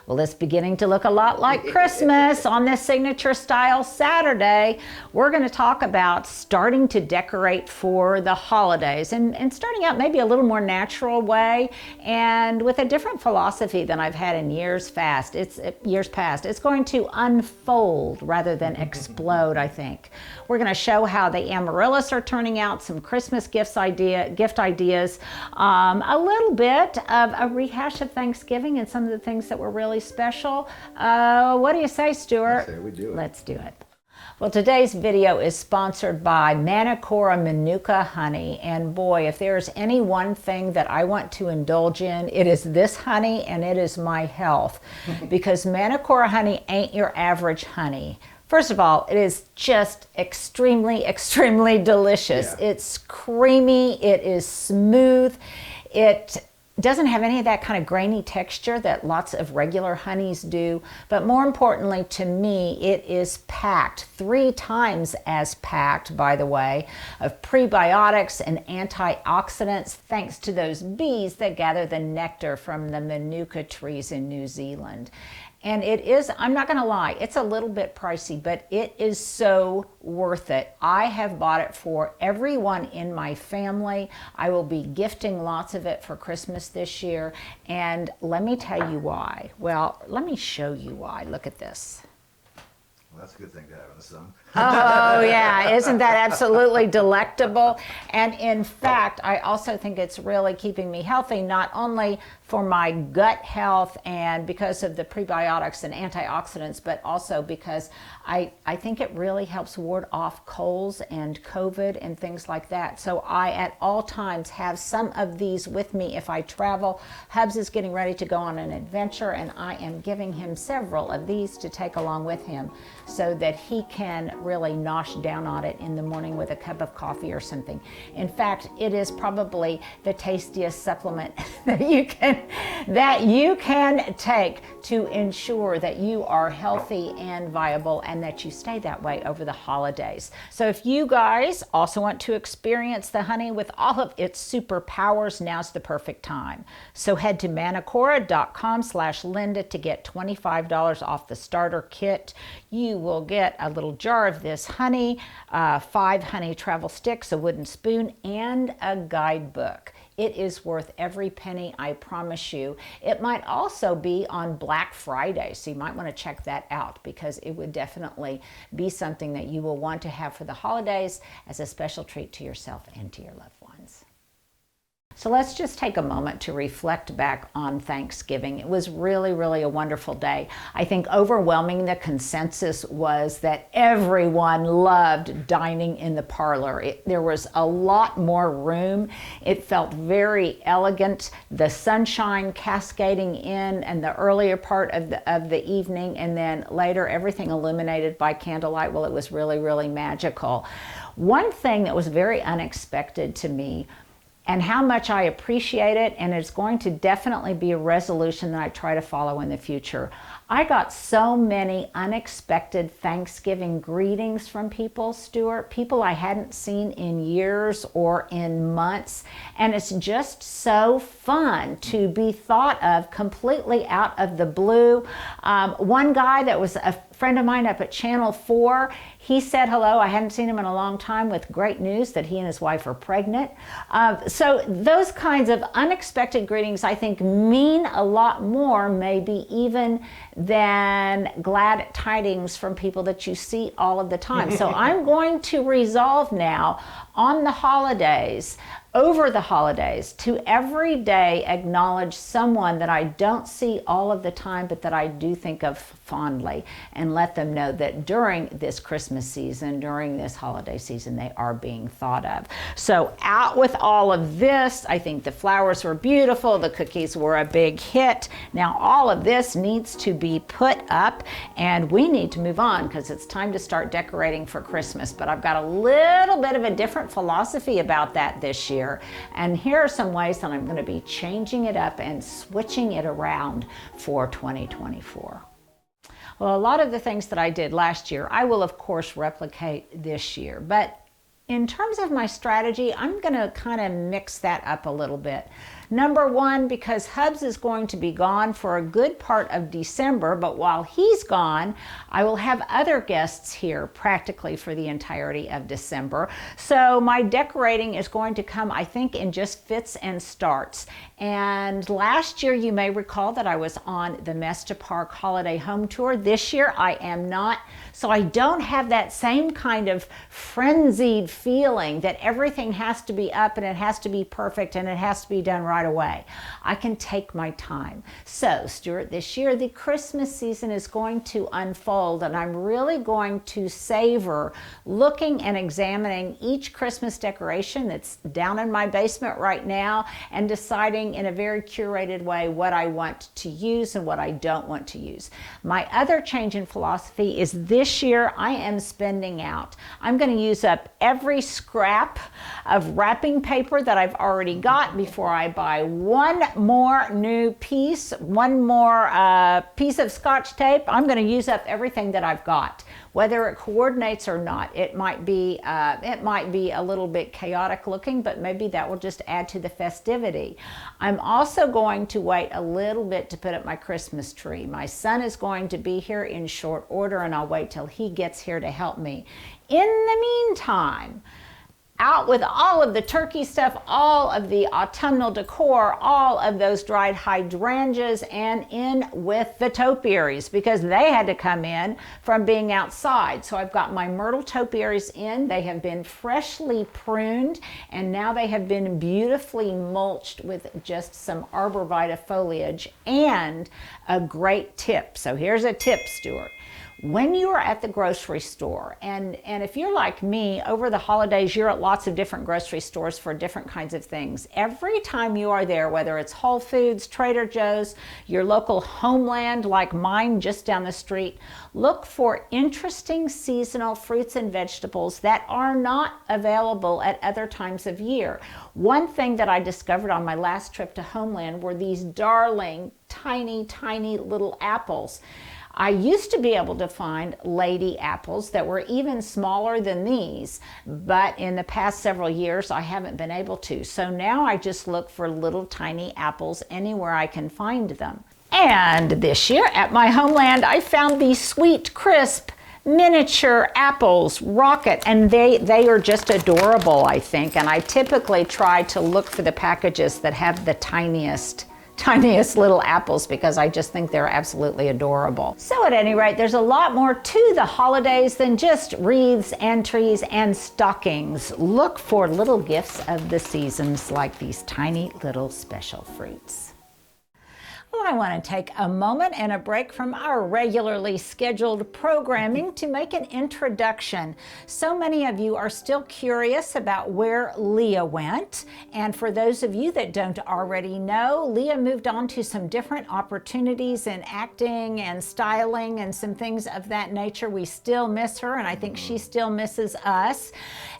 Well, it's beginning to look a lot like Christmas on this signature style Saturday. We're going to talk about starting to decorate for the holidays and starting out maybe a little more natural way and with a different philosophy than I've had in years past. It's going to unfold rather than explode, I think. We're going to show how the amaryllis are turning out, some Christmas gift ideas, a little bit of a rehash of Thanksgiving and some of the things that were really special. What do you say, Stuart? I say we do it. Let's do it. Well, today's video is sponsored by Manicora Manuka honey, and boy, if there's any one thing that I want to indulge in, it is this honey and it is my health, because Manicora honey ain't your average honey. First of all, it is just extremely, extremely delicious. Yeah. It's creamy, it is smooth, it doesn't have any of that kind of grainy texture that lots of regular honeys do, but more importantly to me, it is packed, 3 times as packed, by the way, of prebiotics and antioxidants, thanks to those bees that gather the nectar from the manuka trees in New Zealand. And it is, I'm not going to lie, it's a little bit pricey, but it is so worth it. I have bought it for everyone in my family. I will be gifting lots of it for Christmas this year. And let me tell you why. Well, let me show you why. Look at this. Well, that's a good thing to have in the summer. Oh yeah, isn't that absolutely delectable? And in fact, I also think it's really keeping me healthy, not only for my gut health and because of the prebiotics and antioxidants, but also because I think it really helps ward off colds and COVID and things like that. So I at all times have some of these with me if I travel. Hubs is getting ready to go on an adventure, and I am giving him several of these to take along with him so that he can really nosh down on it in the morning with a cup of coffee or something. In fact, it is probably the tastiest supplement that you can take to ensure that you are healthy and viable and that you stay that way over the holidays. So if you guys also want to experience the honey with all of its superpowers, now's the perfect time. So head to manicora.com/Linda to get $25 off the starter kit. You will get a little jar of this honey, 5 honey travel sticks, a wooden spoon, and a guidebook. It is worth every penny, I promise you. It might also be on Black Friday, so you might want to check that out, because it would definitely be something that you will want to have for the holidays as a special treat to yourself and to your loved ones. So let's just take a moment to reflect back on Thanksgiving. It was really, really a wonderful day. I think overwhelming the consensus was that everyone loved dining in the parlor. There was a lot more room. It felt very elegant. The sunshine cascading in and the earlier part of the evening, and then later everything illuminated by candlelight. Well, it was really, really magical. One thing that was very unexpected to me, and how much I appreciate it, and it's going to definitely be a resolution that I try to follow in the future. I got so many unexpected Thanksgiving greetings from people, Stuart, people I hadn't seen in years or in months, and it's just so fun to be thought of completely out of the blue. One guy that was a friend of mine up at Channel 4, he said hello. I hadn't seen him in a long time, with great news that he and his wife are pregnant. So those kinds of unexpected greetings, I think, mean a lot more, maybe even than glad tidings from people that you see all of the time. So I'm going to resolve now on the holidays, over the holidays, to every day acknowledge someone that I don't see all of the time, but that I do think of fondly, and let them know that during this Christmas season, during this holiday season, they are being thought of. So out with all of this. I think the flowers were beautiful. The cookies were a big hit. Now all of this needs to be put up, and we need to move on because it's time to start decorating for Christmas. But I've got a little bit of a different philosophy about that this year. And here are some ways that I'm going to be changing it up and switching it around for 2024. Well, a lot of the things that I did last year, I will of course replicate this year. But in terms of my strategy, I'm going to kind of mix that up a little bit. Number one, because Hubs is going to be gone for a good part of December, but while he's gone, I will have other guests here practically for the entirety of December. So my decorating is going to come, I think, in just fits and starts. And last year, you may recall that I was on the Mesta Park Holiday Home Tour. This year, I am not. So I don't have that same kind of frenzied feeling that everything has to be up and it has to be perfect and it has to be done right away. I can take my time. So, Stuart, this year, the Christmas season is going to unfold, and I'm really going to savor looking and examining each Christmas decoration that's down in my basement right now and deciding in a very curated way what I want to use and what I don't want to use. My other change in philosophy is this year I am spending out. I'm going to use up every scrap of wrapping paper that I've already got before I buy one more new piece, one more piece of Scotch tape. I'm going to use up everything that I've got. Whether it coordinates or not, it might be a little bit chaotic looking, but maybe that will just add to the festivity. I'm also going to wait a little bit to put up my Christmas tree. My son is going to be here in short order, and I'll wait till he gets here to help me. In the meantime, out with all of the turkey stuff, all of the autumnal decor, all of those dried hydrangeas, and in with the topiaries because they had to come in from being outside. So I've got my myrtle topiaries in. They have been freshly pruned, and now they have been beautifully mulched with just some arborvitae foliage and a great tip. So here's a tip, Stuart. When you are at the grocery store, and if you're like me, over the holidays, you're at lots of different grocery stores for different kinds of things. Every time you are there, whether it's Whole Foods, Trader Joe's, your local Homeland like mine just down the street, look for interesting seasonal fruits and vegetables that are not available at other times of year. One thing that I discovered on my last trip to Homeland were these darling, tiny, tiny little apples. I used to be able to find lady apples that were even smaller than these, but in the past several years I haven't been able to. So now I just look for little tiny apples anywhere I can find them. And this year at my Homeland, I found these sweet, crisp, miniature apples, rocket, and they are just adorable, I think. And I typically try to look for the packages that have the tiniest little apples because I just think they're absolutely adorable. So at any rate, there's a lot more to the holidays than just wreaths and trees and stockings. Look for little gifts of the seasons like these tiny little special fruits. Well, I want to take a moment and a break from our regularly scheduled programming to make an introduction. So many of you are still curious about where Leah went. And for those of you that don't already know, Leah moved on to some different opportunities in acting and styling and some things of that nature. We still miss her, and I think she still misses us.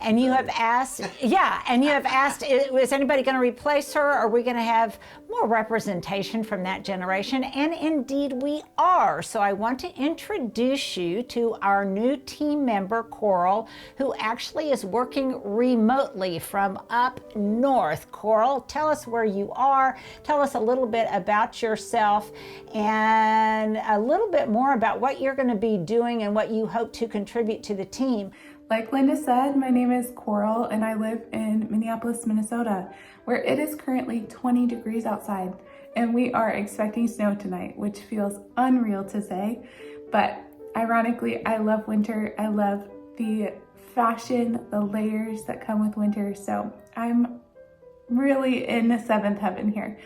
And you have asked, is anybody going to replace her? Are we going to have more representation from that generation? And indeed we are. So I want to introduce you to our new team member, Coral, who actually is working remotely from up north. Coral, tell us where you are. Tell us a little bit about yourself and a little bit more about what you're going to be doing and what you hope to contribute to the team. Like Linda said, my name is Coral and I live in Minneapolis, Minnesota, where it is currently 20 degrees outside and we are expecting snow tonight, which feels unreal to say, but ironically, I love winter. I love the fashion, the layers that come with winter, so I'm really in the seventh heaven here.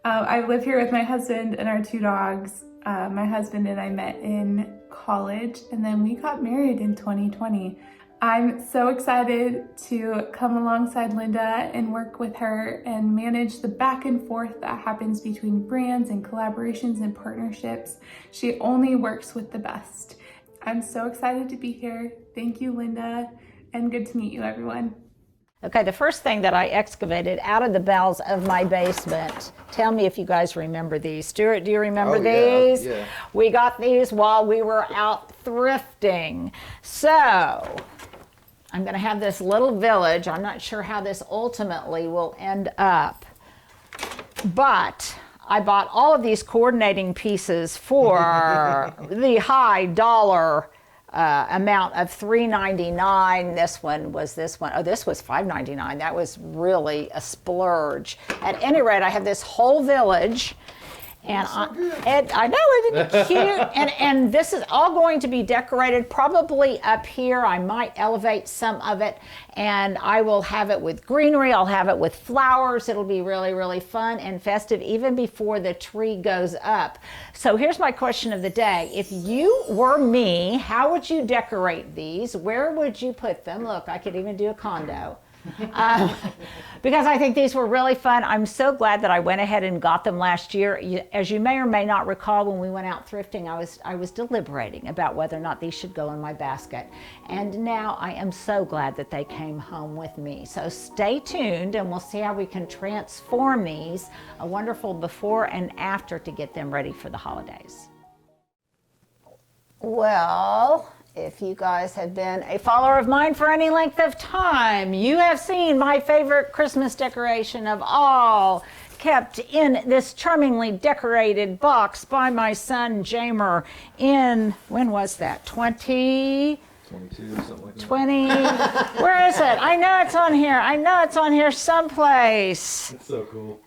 I live here with my husband and our two dogs. My husband and I met in college and then we got married in 2020. I'm so excited to come alongside Linda and work with her and manage the back and forth that happens between brands and collaborations and partnerships. She only works with the best. I'm so excited to be here. Thank you, Linda, and good to meet you, everyone. Okay, the first thing that I excavated out of the bowels of my basement, tell me if you guys remember these. Stuart, do you remember these? Yeah. We got these while we were out thrifting. So, I'm going to have this little village. I'm not sure how this ultimately will end up. But I bought all of these coordinating pieces for the high dollar amount of $3.99. This one. Oh, this was $5.99. That was really a splurge. At any rate, I have this whole village. And I know, isn't it cute? And this is all going to be decorated probably up here. I might elevate some of it, and I will have it with greenery. I'll have it with flowers. It'll be really, really fun and festive even before the tree goes up. So here's my question of the day. If you were me, how would you decorate these? Where would you put them? Look, I could even do a condo. Because I think these were really fun. I'm so glad that I went ahead and got them last year. As you may or may not recall, when we went out thrifting, I was deliberating about whether or not these should go in my basket. And now I am so glad that they came home with me. So stay tuned and we'll see how we can transform these, a wonderful before and after, to get them ready for the holidays. Well, if you guys have been a follower of mine for any length of time, you have seen my favorite Christmas decoration of all, kept in this charmingly decorated box by my son Jamer in, when was that, 22, something like that. 20, where is it? I know it's on here. I know it's on here someplace. It's so cool.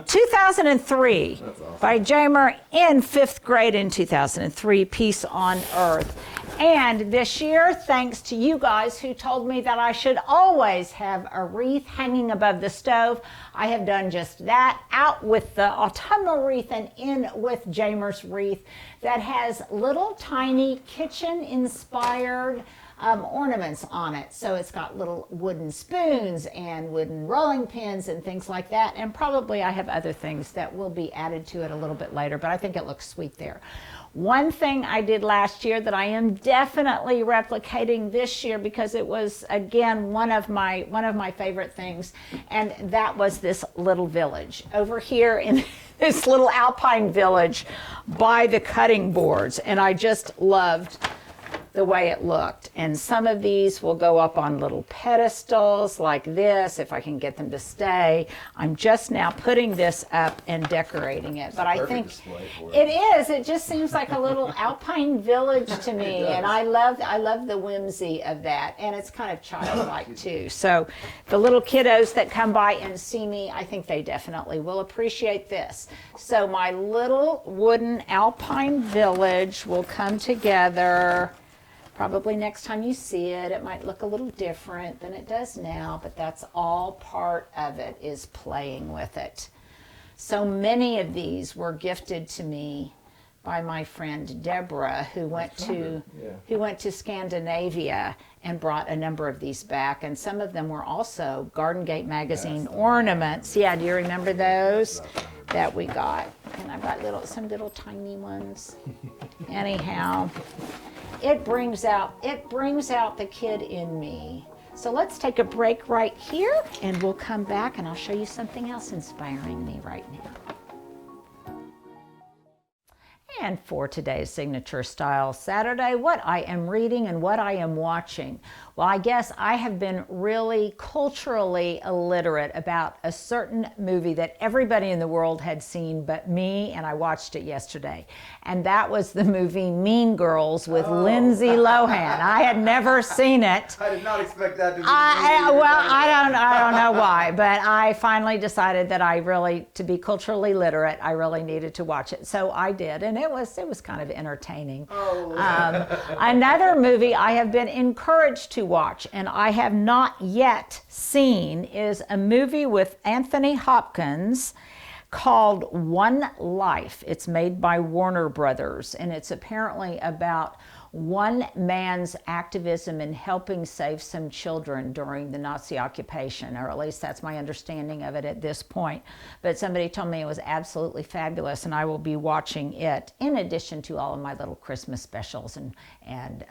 2003. That's awesome. By Jamer in 5th grade in 2003, Peace on Earth. And this year, thanks to you guys who told me that I should always have a wreath hanging above the stove, I have done just that, out with the autumnal wreath and in with Jamer's wreath that has little tiny kitchen-inspired ornaments on it. So it's got little wooden spoons and wooden rolling pins and things like that. And probably I have other things that will be added to it a little bit later, but I think it looks sweet there. One thing I did last year that I am definitely replicating this year, because it was, again, one of my favorite things, and that was this little village over here in this little alpine village by the cutting boards. And I just loved the way it looked. And some of these will go up on little pedestals like this, if I can get them to stay. I'm just now putting this up and decorating it. But I think it is. It just seems like a little alpine village to me. And I love the whimsy of that. And it's kind of childlike too. So the little kiddos that come by and see me, I think they definitely will appreciate this. So my little wooden alpine village will come together. Probably next time you see it, it might look a little different than it does now, but that's all part of it, is playing with it. So many of these were gifted to me by my friend Deborah, who went to Scandinavia and brought a number of these back, and some of them were also Garden Gate magazine ornaments. Yeah, do you remember those that we got? And I've got some little tiny ones. Anyhow, it brings out the kid in me. So let's take a break right here, and we'll come back and I'll show you something else inspiring me right now. And for today's Signature Style Saturday, what I am reading and what I am watching. Well, I guess I have been really culturally illiterate about a certain movie that everybody in the world had seen but me, and I watched it yesterday. And that was the movie Mean Girls with Lindsay Lohan. I had never seen it. I did not expect that to be I don't know why, but I finally decided that to be culturally literate, I really needed to watch it. So I did, and it was kind of entertaining. Another movie I have been encouraged to watch, and I have not yet seen, is a movie with Anthony Hopkins called One Life. It's made by Warner Brothers, and it's apparently about one man's activism in helping save some children during the Nazi occupation, or at least that's my understanding of it at this point. But somebody told me it was absolutely fabulous, and I will be watching it in addition to all of my little Christmas specials and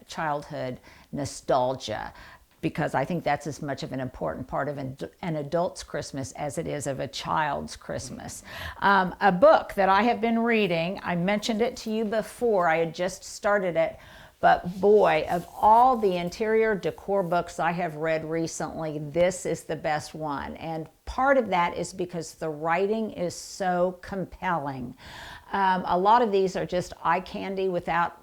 childhood nostalgia, because I think that's as much of an important part of an adult's Christmas as it is of a child's Christmas. A book that I have been reading, I mentioned it to you before, I had just started it, But boy, of all the interior decor books I have read recently, this is the best one. And part of that is because the writing is so compelling. A lot of these are just eye candy without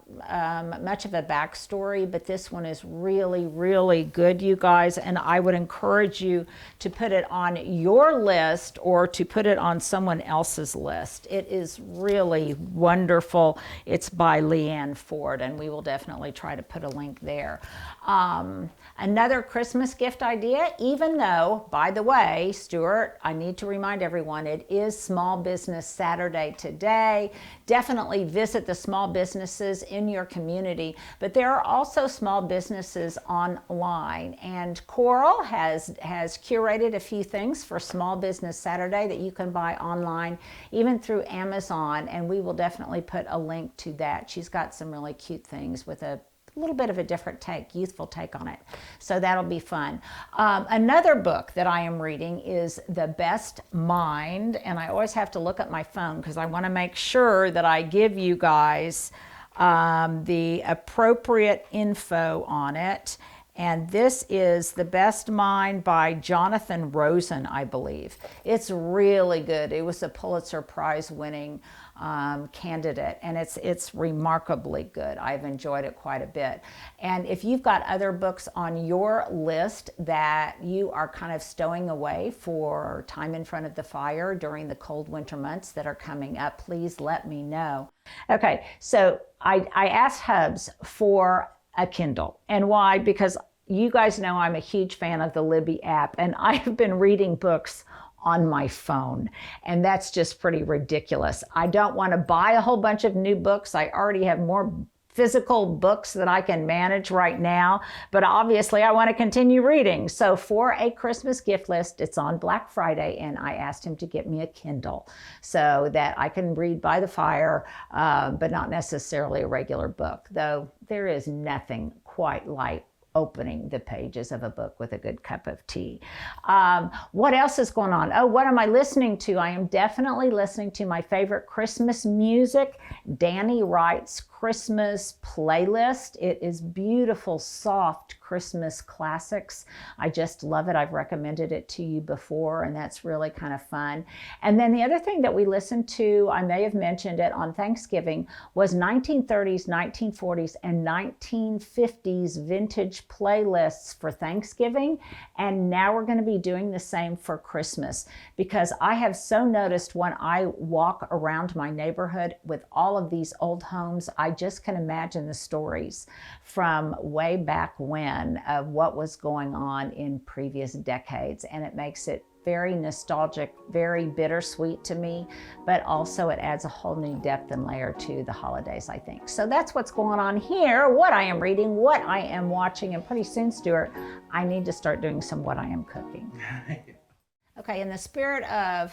much of a backstory, but this one is really, really good, you guys, and I would encourage you to put it on your list or to put it on someone else's list. It is really wonderful. It's by Leanne Ford, and we will definitely try to put a link there. Another Christmas gift idea, even though, by the way, Stuart, I need to remind everyone, it is Small Business Saturday today. Definitely visit the small businesses in your community, but there are also small businesses online, and Coral has curated a few things for Small Business Saturday that you can buy online, even through Amazon, and we will definitely put a link to that. She's got some really cute things with a little bit of a different take, youthful take on it. So that'll be fun. Another book that I am reading is The Best Mind, and I always have to look at my phone because I want to make sure that I give you guys the appropriate info on it. And this is The Best Mind by Jonathan Rosen, I believe. It's really good. It was a Pulitzer Prize winning candidate, and it's remarkably good. I've enjoyed it quite a bit. And if you've got other books on your list that you are kind of stowing away for time in front of the fire during the cold winter months that are coming up, please let me know. Okay, so I asked Hubs for a Kindle. And why? Because you guys know I'm a huge fan of the Libby app, and I've been reading books on my phone, and that's just pretty ridiculous. I don't want to buy a whole bunch of new books. I already have more physical books that I can manage right now, but obviously I want to continue reading. So for a Christmas gift list, it's on Black Friday, and I asked him to get me a Kindle so that I can read by the fire, but not necessarily a regular book, though there is nothing quite like opening the pages of a book with a good cup of tea. What else is going on? Oh, what am I listening to? I am definitely listening to my favorite Christmas music, Danny Wright's Christmas playlist. It is beautiful, soft Christmas classics. I just love it. I've recommended it to you before, and that's really kind of fun. And then the other thing that we listened to, I may have mentioned it on Thanksgiving, was 1930s, 1940s, and 1950s vintage playlists for Thanksgiving. And now we're going to be doing the same for Christmas, because I have so noticed when I walk around my neighborhood with all of these old homes, I just can imagine the stories from way back when of what was going on in previous decades. And it makes it very nostalgic, very bittersweet to me, but also it adds a whole new depth and layer to the holidays, I think. So that's what's going on here, what I am reading, what I am watching, and pretty soon, Stuart, I need to start doing some what I am cooking. Okay, in the spirit of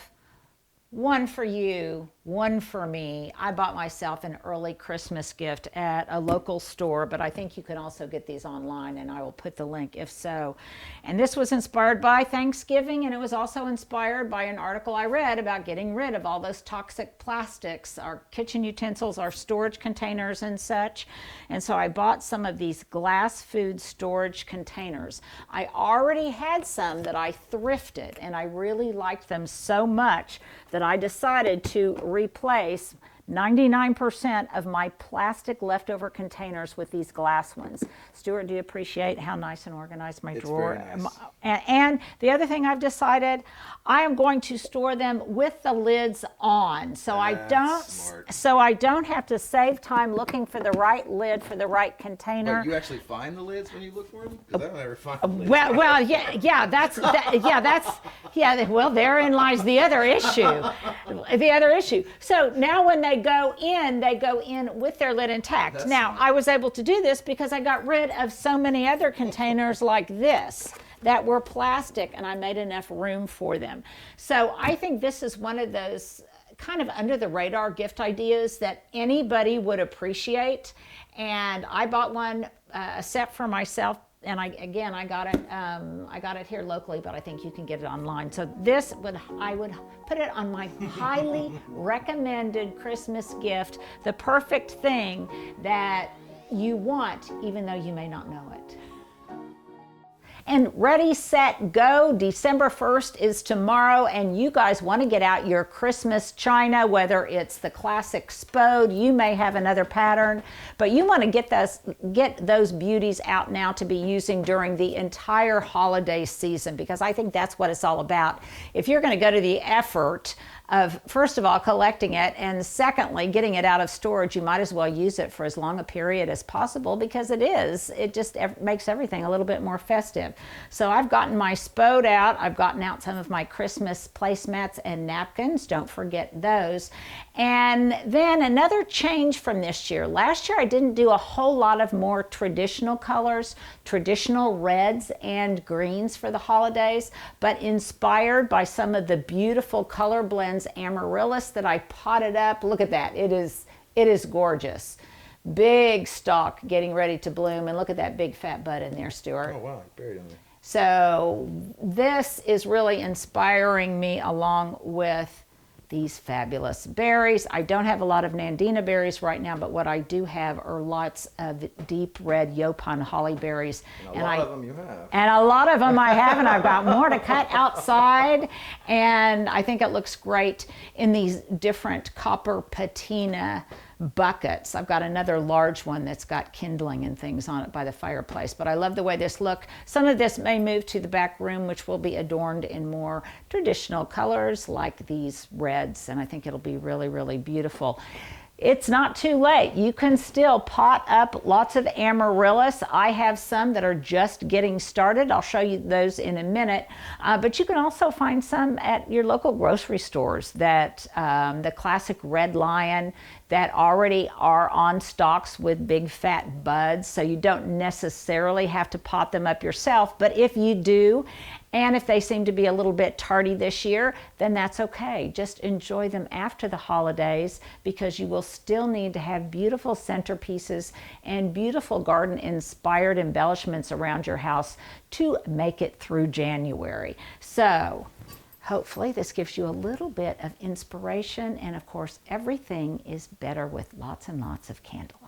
one for you, one for me, I bought myself an early Christmas gift at a local store, but I think you can also get these online, and I will put the link if so. And this was inspired by Thanksgiving, and it was also inspired by an article I read about getting rid of all those toxic plastics, our kitchen utensils, our storage containers and such. And so I bought some of these glass food storage containers. I already had some that I thrifted, and I really liked them so much that I decided to replace 99% of my plastic leftover containers with these glass ones. Stuart, do you appreciate how nice and organized my drawer? Very nice. And the other thing I've decided, I am going to store them with the lids on, so I don't have to save time looking for the right lid for the right container. Wait, you actually find the lids when you look for them? Because I don't ever find the lids. Well, therein lies the other issue. So now when they go in with their lid intact. That's now, smart. I was able to do this because I got rid of so many other containers like this that were plastic, and I made enough room for them. So I think this is one of those kind of under the radar gift ideas that anybody would appreciate. And I bought one, a set for myself, and I got it here locally, but I think you can get it online. So I would put it on my highly recommended Christmas gift, the perfect thing that you want, even though you may not know it. And ready, set, go. December 1st is tomorrow, and you guys want to get out your Christmas china, whether it's the classic spode, you may have another pattern, but you want to get those beauties out now to be using during the entire holiday season, because I think that's what it's all about. If you're going to go to the effort of, first of all, collecting it, and secondly, getting it out of storage, you might as well use it for as long a period as possible, because it just makes everything a little bit more festive. So I've gotten my spode out. I've gotten out some of my Christmas placemats and napkins. Don't forget those. And then another change from this year. Last year I didn't do a whole lot of more traditional colors, traditional reds and greens for the holidays, but inspired by some of the beautiful color blends amaryllis that I potted up. Look at that. It is gorgeous. Big stalk getting ready to bloom, and look at that big fat bud in there, Stuart. Oh wow, buried in there. So this is really inspiring me, along with these fabulous berries. I don't have a lot of Nandina berries right now, but what I do have are lots of deep red Yopon holly berries. And a lot of them you have. And a lot of them I have, and I've got more to cut outside. And I think it looks great in these different copper patina buckets. I've got another large one that's got kindling and things on it by the fireplace, but I love the way this looks. Some of this may move to the back room, which will be adorned in more traditional colors like these reds, and I think it'll be really, really beautiful. It's not too late. You can still pot up lots of amaryllis. I have some that are just getting started. I'll show you those in a minute. But you can also find some at your local grocery stores, that the classic red lion that already are on stalks with big fat buds. So you don't necessarily have to pot them up yourself. But if you do, and if they seem to be a little bit tardy this year, then that's okay. Just enjoy them after the holidays, because you will still need to have beautiful centerpieces and beautiful garden-inspired embellishments around your house to make it through January. So hopefully this gives you a little bit of inspiration, and of course, everything is better with lots and lots of candlelight.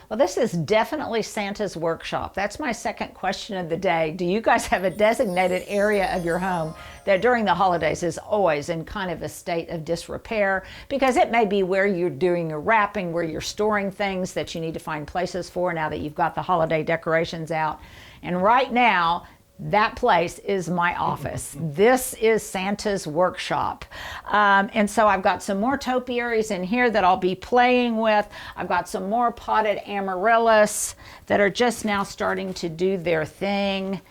Well, this is definitely Santa's workshop. That's my second question of the day. Do you guys have a designated area of your home that during the holidays is always in kind of a state of disrepair? Because it may be where you're doing your wrapping, where you're storing things that you need to find places for now that you've got the holiday decorations out. And right now, that place is my office. This is Santa's workshop. And so I've got some more topiaries in here that I'll be playing with. I've got some more potted amaryllis that are just now starting to do their thing.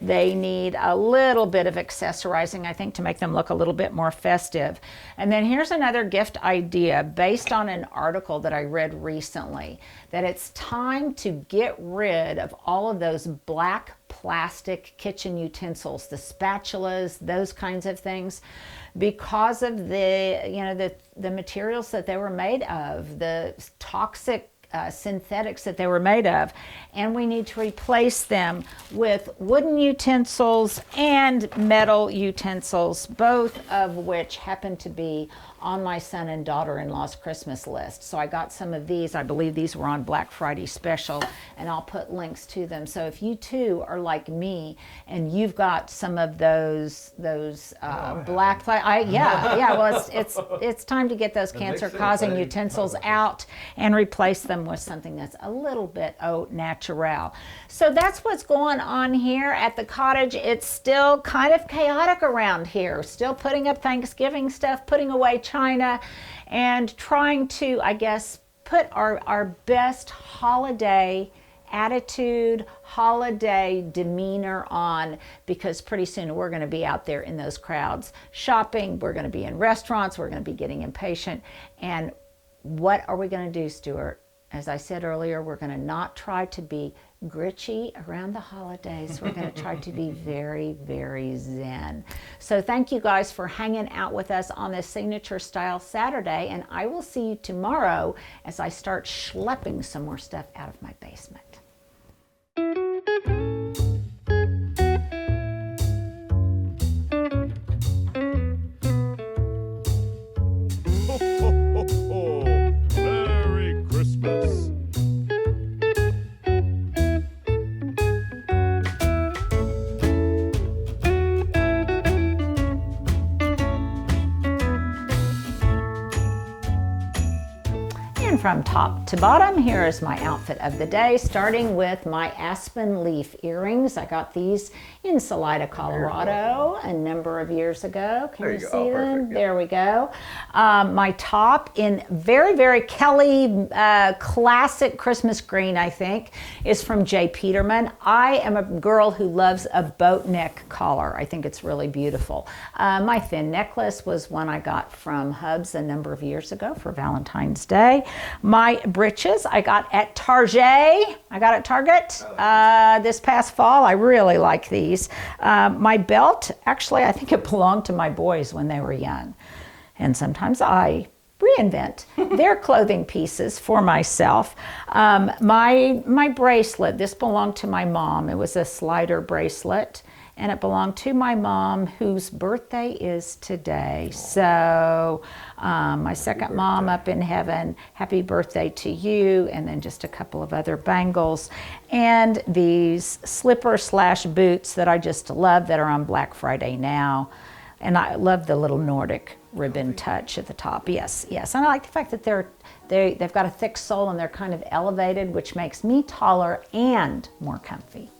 They need a little bit of accessorizing, I think, to make them look a little bit more festive. And then here's another gift idea based on an article that I read recently, that it's time to get rid of all of those black plastic kitchen utensils, the spatulas, those kinds of things, because of the materials that they were made of, the toxic synthetics that they were made of, and we need to replace them with wooden utensils and metal utensils, both of which happen to be on my son and daughter-in-law's Christmas list. So I got some of these. I believe these were on Black Friday special, and I'll put links to them. So if you too are like me and you've got some of those black, well, it's time to get those cancer-causing utensils out and replace them with something that's a little bit au naturel. So that's what's going on here at the cottage. It's still kind of chaotic around here. Still putting up Thanksgiving stuff, putting away china, and trying to, I guess, put our best holiday attitude, holiday demeanor on, because pretty soon we're going to be out there in those crowds shopping. We're going to be in restaurants. We're going to be getting impatient. And what are we going to do, Stuart? As I said earlier, we're going to not try to be gritchy around the holidays. We're going to try to be very, very zen. So thank you guys for hanging out with us on this Signature Style Saturday, and I will see you tomorrow as I start schlepping some more stuff out of my basement. Merry Christmas. And from top to bottom, here is my outfit of the day, starting with my aspen leaf earrings. I got these in Salida, Colorado a number of years ago. Can you see them? Perfect, yeah. There we go. My top in very, very Kelly classic Christmas green, I think, is from J. Peterman. I am a girl who loves a boat neck collar. I think it's really beautiful. My thin necklace was one I got from Hubs a number of years ago for Valentine's Day. My breeches I got at Target. This past fall. I really like these. My belt, actually, I think it belonged to my boys when they were young. And sometimes I reinvent their clothing pieces for myself. My bracelet, this belonged to my mom. It was a slider bracelet. And it belonged to my mom, whose birthday is today. So my second mom up in heaven, happy birthday to you. And then just a couple of other bangles. And these slipper/boots that I just love that are on Black Friday now. And I love the little Nordic ribbon touch at the top. Yes, yes. And I like the fact that they've got a thick sole and they're kind of elevated, which makes me taller and more comfy.